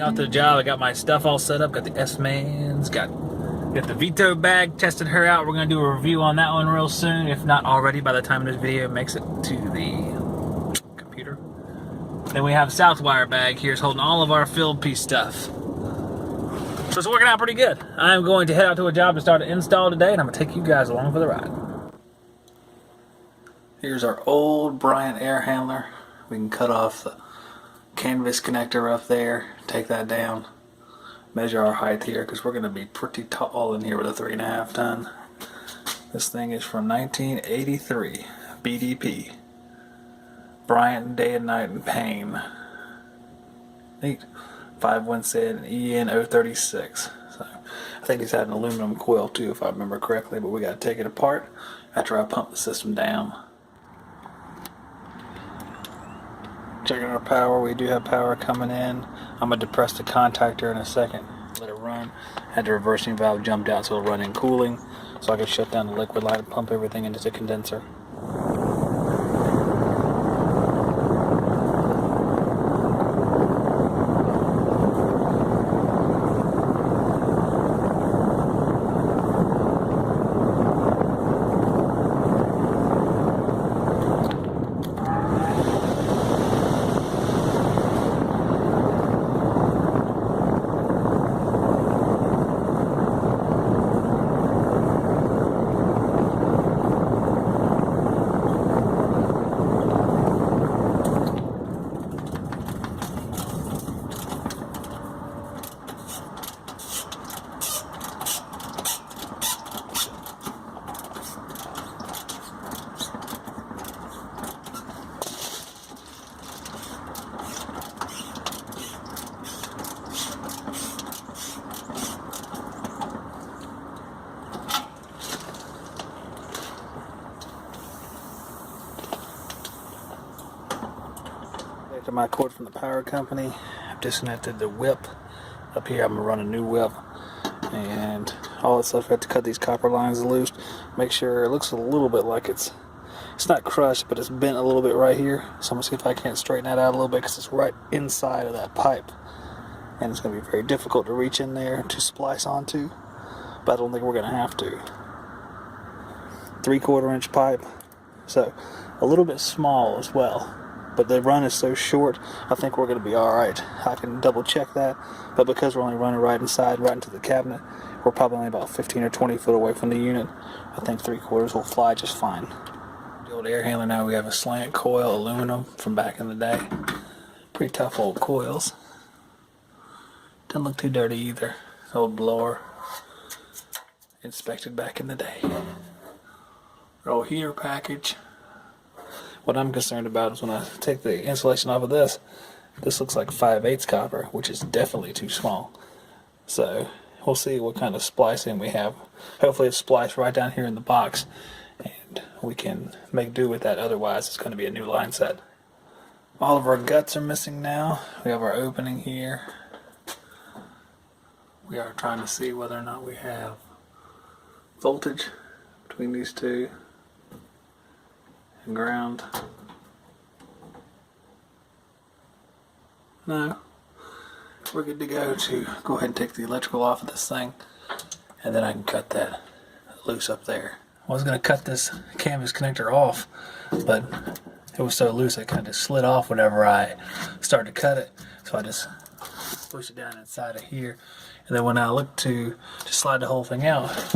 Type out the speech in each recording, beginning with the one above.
out to the job. I got my stuff all set up. Got the S-Mans. Got the Vito bag. Tested her out. We're going to do a review on that one real soon. If not already, by the time this video makes it to the computer. Then we have Southwire bag here. It's holding all of our field piece stuff. So it's working out pretty good. I'm going to head out to a job to start an install today, and I'm going to take you guys along for the ride. Here's our old Bryant air handler. We can cut off the canvas connector up there, take that down, measure our height here because we're going to be pretty tall in here with a 3.5 ton. This thing is from 1983, BDP. Bryant Day and Night in Pain. Neat. 517 EN 036. So I think he's had an aluminum coil too, if I remember correctly, but we got to take it apart after I pump the system down. Checking our power, we do have power coming in. I'm going to depress the contactor in a second, let it run. Had the reversing valve jumped out so it'll run in cooling, so I can shut down the liquid line and pump everything into the condenser. To my cord from the power company, I've disconnected the whip. Up here I'm going to run a new whip, and all this stuff I have to cut these copper lines loose, make sure it looks a little bit like it's not crushed, but it's bent a little bit right here. So I'm going to see if I can't straighten that out a little bit because it's right inside of that pipe, and it's going to be very difficult to reach in there to splice onto, but I don't think we're going to have to. 3/4 inch pipe, so a little bit small as well. But the run is so short, I think we're going to be alright. I can double check that, but because we're only running right inside, right into the cabinet, we're probably only about 15 or 20 foot away from the unit. I think 3/4 will fly just fine. The old air handler now, we have a slant coil, aluminum from back in the day. Pretty tough old coils. Doesn't look too dirty either. Old blower. Inspected back in the day. Old heater package. What I'm concerned about is when I take the insulation off of this looks like 5/8 copper, which is definitely too small. So we'll see what kind of splicing we have. Hopefully it's spliced right down here in the box, and we can make do with that. Otherwise it's going to be a new line set. All of our guts are missing now. We have our opening here. We are trying to see whether or not we have voltage between these two. Ground. No. We're good to go ahead and take the electrical off of this thing, and then I can cut that loose up there. I was going to cut this canvas connector off, but it was so loose it kind of slid off whenever I started to cut it, so I just pushed it down inside of here, and then when I looked to slide the whole thing out,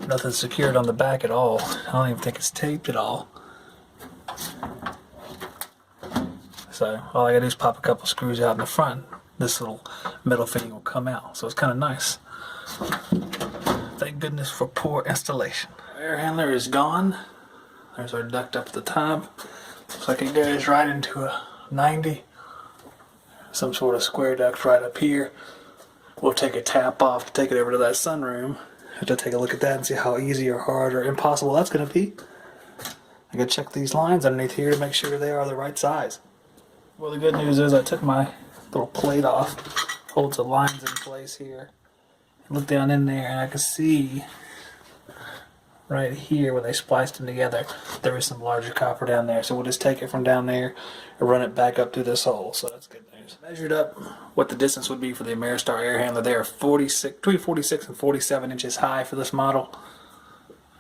nothing's secured on the back at all. I don't even think it's taped at all. So all I gotta do is pop a couple screws out in the front. This little metal fitting will come out. So it's kind of nice. Thank goodness for poor installation. Our air handler is gone. There's our duct up at the top. Looks like it goes right into a 90. Some sort of square duct right up here. We'll take a tap off to take it over to that sunroom. Have to take a look at that and see how easy or hard or impossible that's going to be. I gotta check these lines underneath here to make sure they are the right size. Well, the good news is I took my little plate off, holds the lines in place here. Look down in there and I can see right here where they spliced them together, there is some larger copper down there. So we'll just take it from down there and run it back up through this hole. So that's good news. Measured up what the distance would be for the Ameristar air handler. They are between 46 and 47 inches high for this model,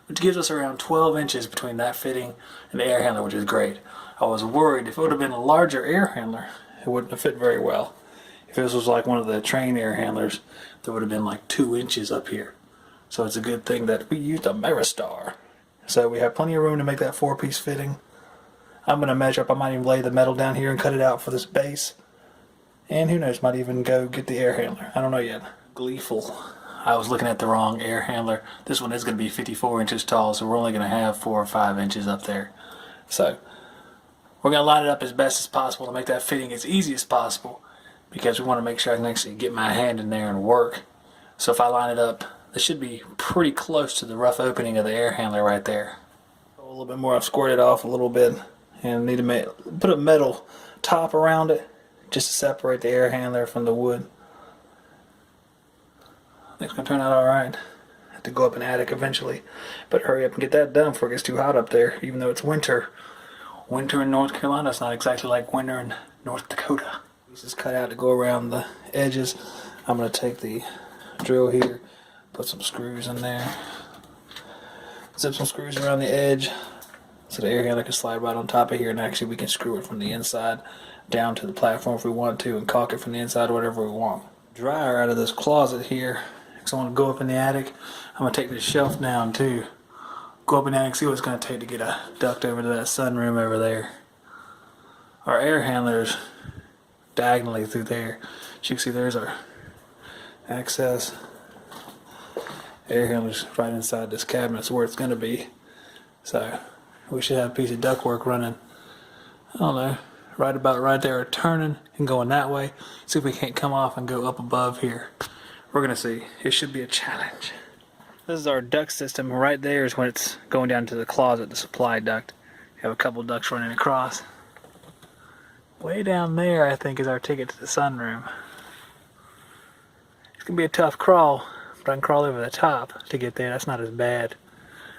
which gives us around 12 inches between that fitting and the air handler, which is great. I was worried if it would have been a larger air handler, it wouldn't have fit very well. If this was like one of the train air handlers, there would have been like 2 inches up here. So it's a good thing that we used a Ameristar. So we have plenty of room to make that 4-piece fitting. I'm going to measure up. I might even lay the metal down here and cut it out for this base. And who knows, might even go get the air handler. I don't know yet. Gleeful. I was looking at the wrong air handler. This one is going to be 54 inches tall, so we're only going to have 4 or 5 inches up there. So we're going to line it up as best as possible to make that fitting as easy as possible, because we want to make sure I can actually get my hand in there and work. So if I line it up, this should be pretty close to the rough opening of the air handler right there. A little bit more, I've squared it off a little bit, and need to put a metal top around it just to separate the air handler from the wood. I think it's going to turn out alright. Have to go up an attic eventually, but hurry up and get that done before it gets too hot up there, even though it's winter. Winter in North Carolina is not exactly like winter in North Dakota. Pieces cut out to go around the edges. I'm going to take the drill here, put some screws in there, zip some screws around the edge so the air handler can slide right on top of here, and actually we can screw it from the inside down to the platform if we want to, and caulk it from the inside, whatever we want. Dryer out of this closet here, because I want to go up in the attic. I'm going to take this shelf down too, go up in the attic, see what it's going to take to get a duct over to that sunroom over there. Our air handlers diagonally through there. As you can see, there's our access. Air handler's right inside this cabinet. It's where it's going to be. So we should have a piece of ductwork running, I don't know, right about right there, turning and going that way. See if we can't come off and go up above here. We're going to see. It should be a challenge. This is our duct system. Right there is when it's going down to the closet, the supply duct. We have a couple ducts running across. Way down there, I think, is our ticket to the sunroom. It's going to be a tough crawl, but I can crawl over the top to get there. That's not as bad.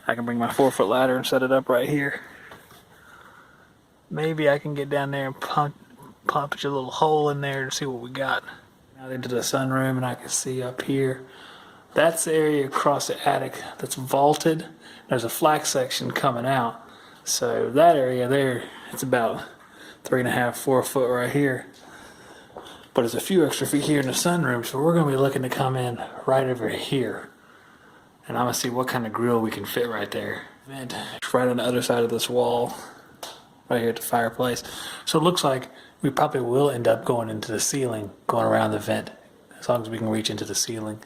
I can bring my 4-foot ladder and set it up right here. Maybe I can get down there and punch a little hole in there to see what we got. Out into the sunroom, and I can see up here. That's the area across the attic that's vaulted. There's a flax section coming out. So that area there, it's about 3.5, 4 foot right here. But there's a few extra feet here in the sunroom, so we're going to be looking to come in right over here. And I'm going to see what kind of grill we can fit right there. Vent right on the other side of this wall, right here at the fireplace. So it looks like we probably will end up going into the ceiling, going around the vent, as long as we can reach into the ceiling,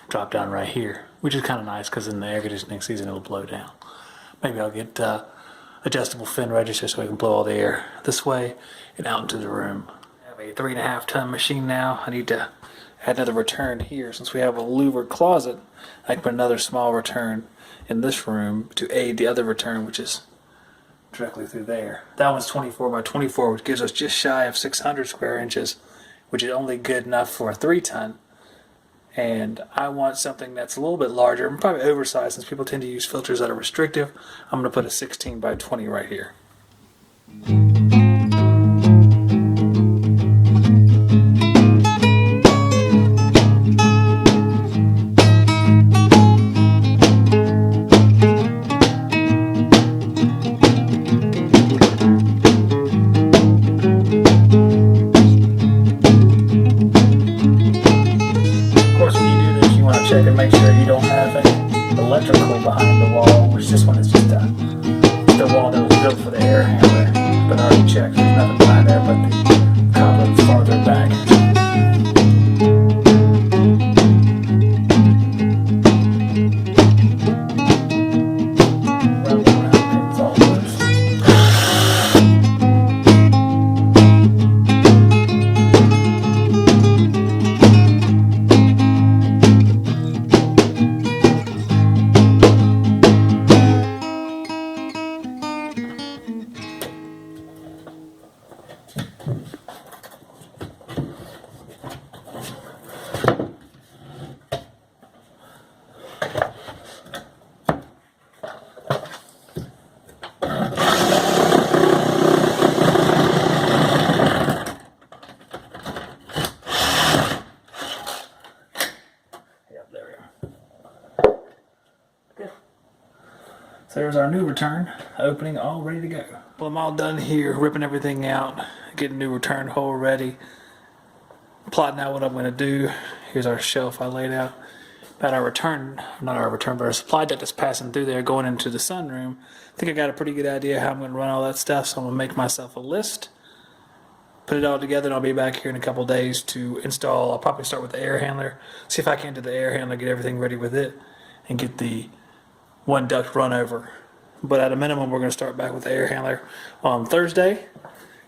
drop down right here, which is kind of nice because in the air conditioning season it'll blow down. Maybe I'll get adjustable fin register so I can blow all the air this way and out into the room. I have a 3.5 ton machine now. I need to add another return here. Since we have a louvered closet, I can put another small return in this room to aid the other return, which is directly through there. That one's 24 by 24, which gives us just shy of 600 square inches, which is only good enough for a 3 ton. And I want something that's a little bit larger, and probably oversized, since people tend to use filters that are restrictive. I'm going to put a 16 by 20 right here. Check and make sure you don't have any electrical behind the wall, which this one is just a wall that was built for the air handler. But I already checked, there's nothing behind there but the cobwebs farther back. It's all loose. So there's our new return opening, all ready to go. Well, I'm all done here, ripping everything out, getting new return hole ready, plotting out what I'm going to do. Here's our shelf I laid out. About our return, not our return, but our supply deck that's passing through there going into the sunroom. I think I got a pretty good idea how I'm going to run all that stuff, so I'm going to make myself a list, put it all together, and I'll be back here in a couple days to install. I'll probably start with the air handler, see if I can do the air handler, get everything ready with it, and get the one duct run over. But at a minimum, we're going to start back with the air handler on Thursday,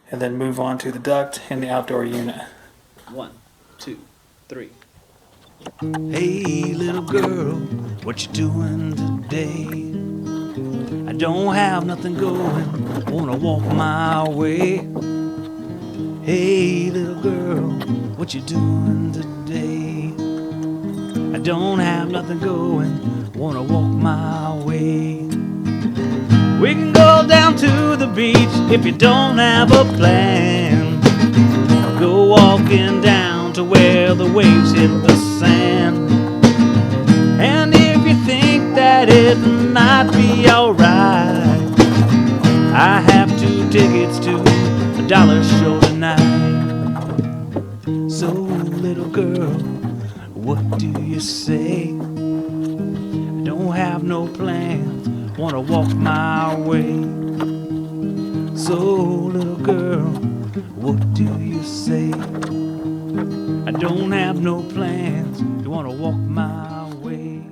and then move on to the duct and the outdoor unit. 1, 2, 3. Hey little girl, what you doing today? I don't have nothing going, wanna walk my way. Hey little girl, what you doing today? I don't have nothing going, wanna walk my way. We can go down to the beach if you don't have a plan. Go walking down to where the waves hit the sand. And if you think that it might be alright, I have 2 tickets to a dollar show tonight. So little girl, what do you say? I don't have no plans, wanna walk my way. So little girl, what do you say? I don't have no plans, you wanna walk my way.